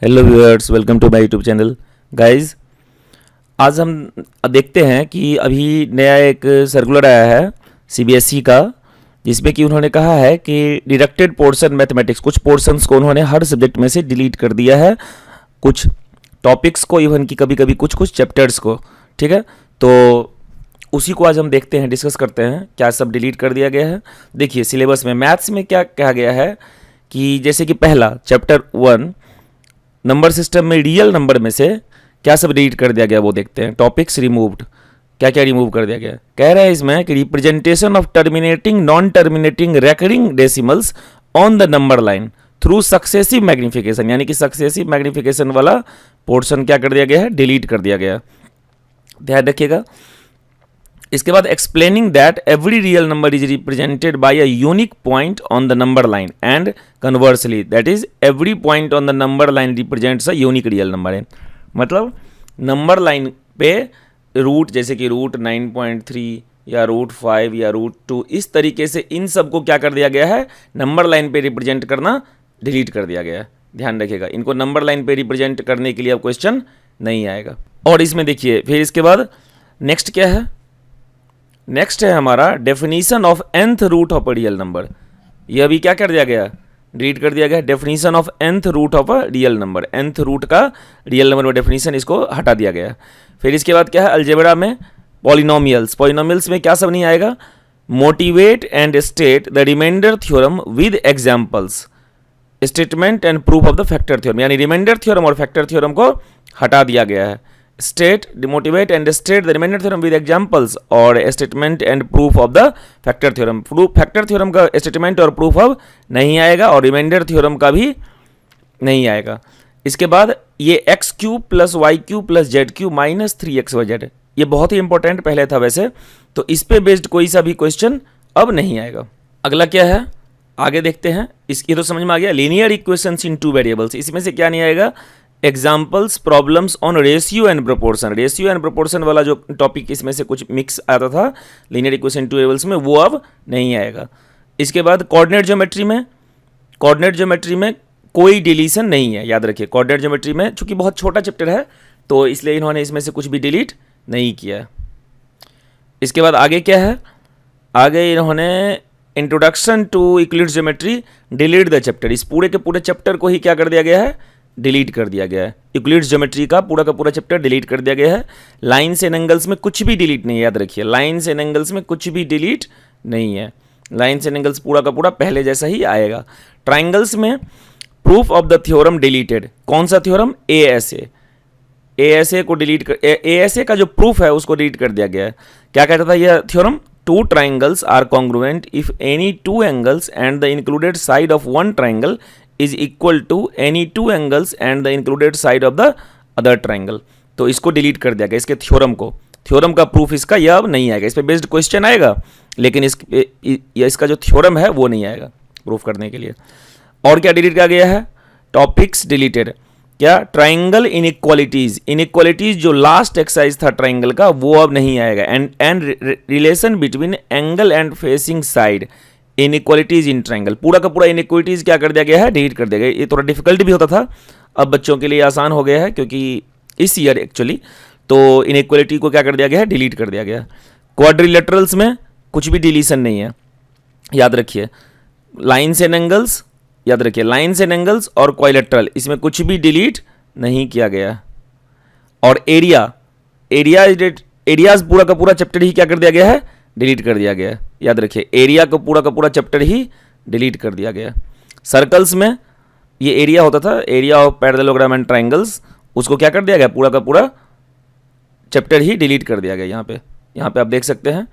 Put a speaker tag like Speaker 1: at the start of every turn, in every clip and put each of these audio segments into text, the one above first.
Speaker 1: Hello viewers, welcome to my YouTube channel. Guys, आज हम देखते हैं कि अभी नया एक सर्कुलर आया है सीबीएसई का, जिसमें कि उन्होंने कहा है कि डिडक्टेड पोर्शन मैथमेटिक्स, कुछ पोर्शंस को उन्होंने हर सब्जेक्ट में से डिलीट कर दिया है, कुछ टॉपिक्स को, इवन कि कभी कभी कुछ कुछ चैप्टर्स को। ठीक है, तो उसी को आज हम देखते हैं, डिस्कस करते हैं क्या सब डिलीट कर दिया गया है। देखिए सिलेबस में मैथ्स में क्या कहा गया है कि जैसे कि पहला चैप्टर 1 नंबर सिस्टम में रियल नंबर में से क्या सब डिलीट कर दिया गया वो देखते हैं। टॉपिक्स रिमूव्ड, क्या क्या रिमूव कर दिया गया। कह रहा है इसमें कि representation of terminating non terminating recurring decimals on the number line through successive magnification, यानी कि सक्सेसिव मैग्निफिकेशन वाला पोर्शन क्या कर दिया गया है, डिलीट कर दिया गया। ध्यान रखिएगा। इसके बाद explaining that every real number is represented by a unique point on the number line and conversely that is every point on the number line represents a unique real number है। मतलब number line पे root, जैसे कि root 9.3 या root 5 या root 2, इस तरीके से इन सब को क्या कर दिया गया है, नंबर लाइन पे रिप्रेजेंट करना डिलीट कर दिया गया है। ध्यान रखिएगा, इनको नंबर लाइन पे रिप्रेजेंट करने के लिए अब क्वेश्चन नहीं आएगा। और इसमें देखिए फिर इसके बाद नेक्स्ट क्या है, नेक्स्ट है हमारा definition of nth root of a real number. ये अभी क्या कर दिया गया, डिलीट कर दिया गया। Definition of nth root of a real number, nth root का रियल नंबर में डेफिनीशन, इसको हटा दिया गया। फिर इसके बाद क्या है, अलजेब्रा में पॉलिनोमियल्स, पॉलिनोमियल्स में क्या सब नहीं आएगा, motivate and state the reminder theorem with examples, statement and proof of the factor theorem, यानी रिमाइंडर थ्योरम और फैक्टर थ्योरम को हटा दिया गया है। State, motivate and state the reminder theorem with examples और statement and proof of the factor theorem. Factor theorem का statement और प्रूफ ऑफ नहीं आएगा और रिमाइंडर थ्योरम का भी नहीं आएगा। इसके बाद ये x cube plus y cube plus z cube minus 3xyz, ये बहुत ही इंपॉर्टेंट पहले था वैसे, तो इस पे बेस्ड कोई सा भी क्वेश्चन अब नहीं आएगा। अगला क्या है, आगे देखते हैं। इसकी तो समझ में आ गया, लीनियर इक्वेशंस इन 2 वेरिएबल्स, इसमें से क्या नहीं आएगा, examples problems on ratio and proportion. Ratio and proportion वाला जो टॉपिक इसमें से कुछ मिक्स आता था लीनियर इक्वेशन 2 वेरिएबल्स में, वो अब नहीं आएगा। इसके बाद कोऑर्डिनेट ज्योमेट्री में, कोऑर्डिनेट ज्योमेट्री में कोई डिलीशन नहीं है। याद रखिए, कोऑर्डिनेट ज्योमेट्री में चूंकि बहुत छोटा चैप्टर है तो इसलिए इन्होंने इसमें से कुछ भी डिलीट नहीं किया। इसके बाद आगे क्या है, आगे इन्होंने introduction to Euclid's geometry delete the chapter, इस पूरे के पूरे चैप्टर को ही क्या कर दिया गया है, डिलीट कर दिया गया है। यूक्लिड्स ज्योमेट्री का पूरा चैप्टर डिलीट कर दिया गया है। लाइन्स एंड एंगल्स में कुछ भी डिलीट नहीं है, याद रखिए, लाइन्स एंड एंगल्स में कुछ भी डिलीट नहीं है। लाइन्स एंड एंगल्स पूरा का पूरा पहले जैसा ही आएगा। ट्राइंगल्स में proof of the theorem deleted, कौन सा थ्योरम, एएसए, एएसए को डिलीट कर, एएसए का जो प्रूफ है उसको डिलीट कर दिया गया है। क्या कहता था यह theorem, 2 triangles are congruent if any 2 angles and the included side of one triangle is equal to any 2 angles and the included side of the other triangle। तो इसको डिलीट कर दिया गया, इसके थ्योरम को, थ्योरम का प्रूफ इसका यह अब नहीं आएगा। इस पे बेस्ड क्वेश्चन आएगा लेकिन इसका जो थ्योरम है वो नहीं आएगा प्रूफ करने के लिए। और क्या डिलीट किया गया है, टॉपिक्स डिलीटेड। क्या, ट्राइंगल इनइक्वालिटीज, इनइक्वालिटीज जो लास्ट एक्सरसाइज था ट्राइंगल का वो अब नहीं आएगा। And relation between angle and facing side, inequalities in triangle, पूरा का पूरा इनइक्वालिटीज क्या कर दिया गया है, डिलीट कर दिया गया। ये थोड़ा डिफिकल्ट भी होता था, अब बच्चों के लिए आसान हो गया है क्योंकि इस ईयर एक्चुअली तो इनइक्वालिटी को क्या कर दिया गया है, डिलीट कर दिया गया। क्वाड्रिलेटरल्स में कुछ भी डिलीशन नहीं है, याद रखिए। लाइन्स एंड एंगल्स, याद रखिए, लाइन्स एंड एंगल्स और क्वाड्रिलेटरल, इसमें कुछ भी डिलीट नहीं किया गया। और एरियाज पूरा का पूरा चैप्टर ही क्या कर दिया गया है, डिलीट कर दिया गया। याद रखिए, एरिया का पूरा चैप्टर ही डिलीट कर दिया गया। सर्कल्स में ये एरिया होता था, area of parallelogram and triangles, उसको क्या कर दिया गया, पूरा का पूरा चैप्टर ही डिलीट कर दिया गया। यहाँ पे आप देख सकते हैं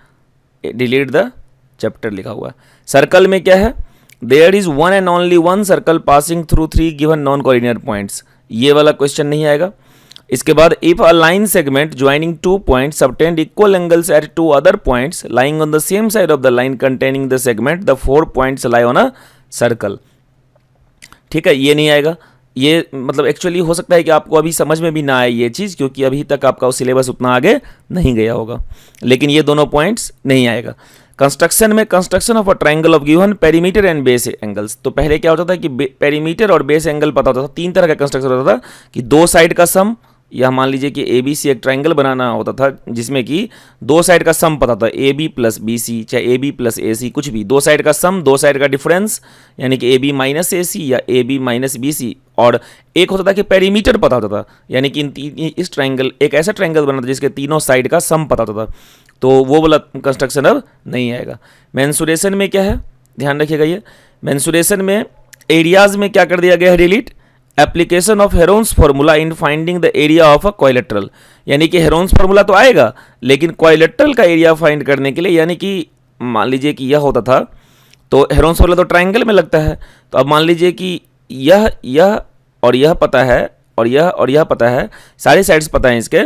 Speaker 1: डिलीट द चैप्टर लिखा हुआ है। सर्कल में क्या है, there is one and only one circle passing through 3 given non coordinate points, ये वाला क्वेश्चन नहीं आएगा। इसके बाद if a line segment joining 2 points subtend equal angles at 2 other points lying on the same side of the line containing the segment the 4 points lie on a circle. ठीक है, ये नहीं आएगा। ये मतलब एक्चुअली हो सकता है कि आपको अभी समझ में भी ना आए ये चीज़, क्योंकि अभी तक आपका सिलेबस उतना आगे नहीं गया होगा, लेकिन ये दोनों पॉइंट्स नहीं आएगा। कंस्ट्रक्शन में construction of a triangle of given perimeter and base angles. तो पहले क्या होता था कि पेरीमीटर और बेस एंगल पता होता था, तीन तरह का कंस्ट्रक्शन होता था कि दो साइड का सम, या मान लीजिए कि ए बी सी एक ट्रायंगल बनाना होता था जिसमें कि दो साइड का सम पता था, A B plus B C, चाहे ए बी प्लस ए सी, कुछ भी, दो साइड का सम, दो साइड का डिफरेंस, यानी कि ए बी माइनस ए सी या A B minus B C. और एक होता था कि पेरीमीटर पता होता था, यानी कि इस ट्रायंगल, एक ऐसा ट्रायंगल बना था जिसके तीनों साइड का सम पता होता था। तो वो वाला कंस्ट्रक्शन अब नहीं आएगा। मेंसुरेशन में क्या है, ध्यान रखिएगा, ये मेंसुरेशन में एरियाज में क्या कर दिया गया है, delete application of Heron's formula in finding the area of a quadrilateral. यानी कि हेरोन्स फार्मूला तो आएगा, लेकिन क्वाइलेटरल का एरिया फाइंड करने के लिए, यानी कि मान लीजिए कि यह होता था तो हेरोन्स फार्मूला तो ट्रायंगल में लगता है, तो अब मान लीजिए कि यह और यह पता है और यह पता है, सारी साइड्स पता है इसके,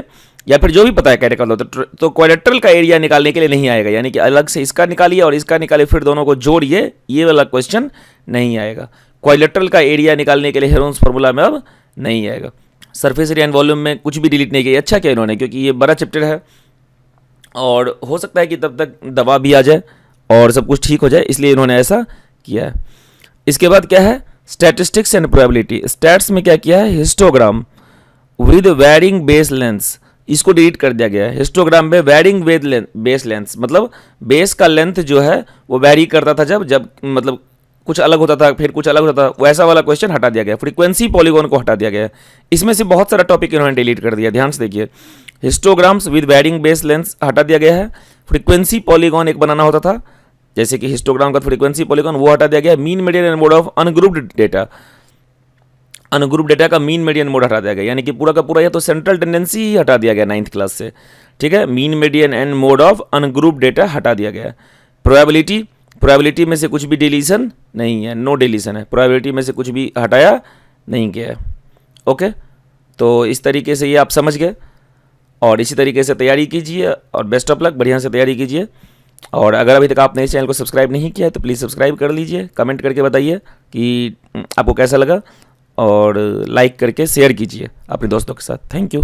Speaker 1: या फिर जो भी पता है क्या निकाल लो, तो क्वाड्रेटरल का एरिया निकालने के लिए नहीं आएगा, यानी कि अलग से इसका निकालिए और इसका निकालिए फिर दोनों को जोड़िए, ये वाला क्वेश्चन नहीं आएगा। क्वाड्रेटरल का एरिया निकालने के लिए हेरोन्स फार्मूला में अब नहीं आएगा। सरफेस एरिया एंड वॉल्यूम में कुछ भी डिलीट नहीं किया, अच्छा किया इन्होंने, क्योंकि ये बड़ा चैप्टर है और हो सकता है कि तब तक दवा भी आ जाए और सब कुछ ठीक हो जाए, इसलिए इन्होंने ऐसा किया है। इसके बाद क्या है, स्टैटिस्टिक्स एंड प्रोबेबिलिटी। स्टैट्स में क्या किया है, histogram with varying base lengths, इसको डिलीट कर दिया गया है। हिस्टोग्राम में वेरिंग बेस लेंथ, मतलब बेस का लेंथ जो है वो वेरी करता था, जब मतलब कुछ अलग होता था फिर कुछ अलग होता था, वैसा वाला क्वेश्चन हटा दिया गया। फ्रीक्वेंसी पॉलीगॉन को हटा दिया गया है। इसमें से बहुत सारा टॉपिक इन्होंने डिलीट कर दिया, ध्यान से देखिए। Histograms with varying base length हटा दिया गया है। फ्रीक्वेंसी पॉलीगॉन एक बनाना होता था, जैसे कि हिस्टोग्राम का फ्रीक्वेंसी पॉलीगॉन, वो हटा दिया गया। Mean median and mode of ungrouped data, ungroup data का मीन मीडियन मोड हटा दिया गया, यानी कि पूरा का पूरा यह तो सेंट्रल टेंडेंसी ही हटा दिया गया 9th क्लास से, ठीक है। Mean median and mode of ungroup data हटा दिया गया। प्रोबेबिलिटी में से कुछ भी डिलीशन नहीं है, नो डिलीशन है। प्रोबेबिलिटी में से कुछ भी हटाया नहीं गया है। ओके, तो इस तरीके से ये आप समझ गए और इसी तरीके से तैयारी कीजिए और बेस्ट ऑफ लक, बढ़िया से तैयारी कीजिए। और अगर अभी तक आपने इस चैनल को सब्सक्राइब नहीं किया है तो प्लीज़ सब्सक्राइब कर लीजिए, कमेंट करके बताइए कि आपको कैसा लगा और लाइक करके शेयर कीजिए अपने दोस्तों के साथ। Thank you.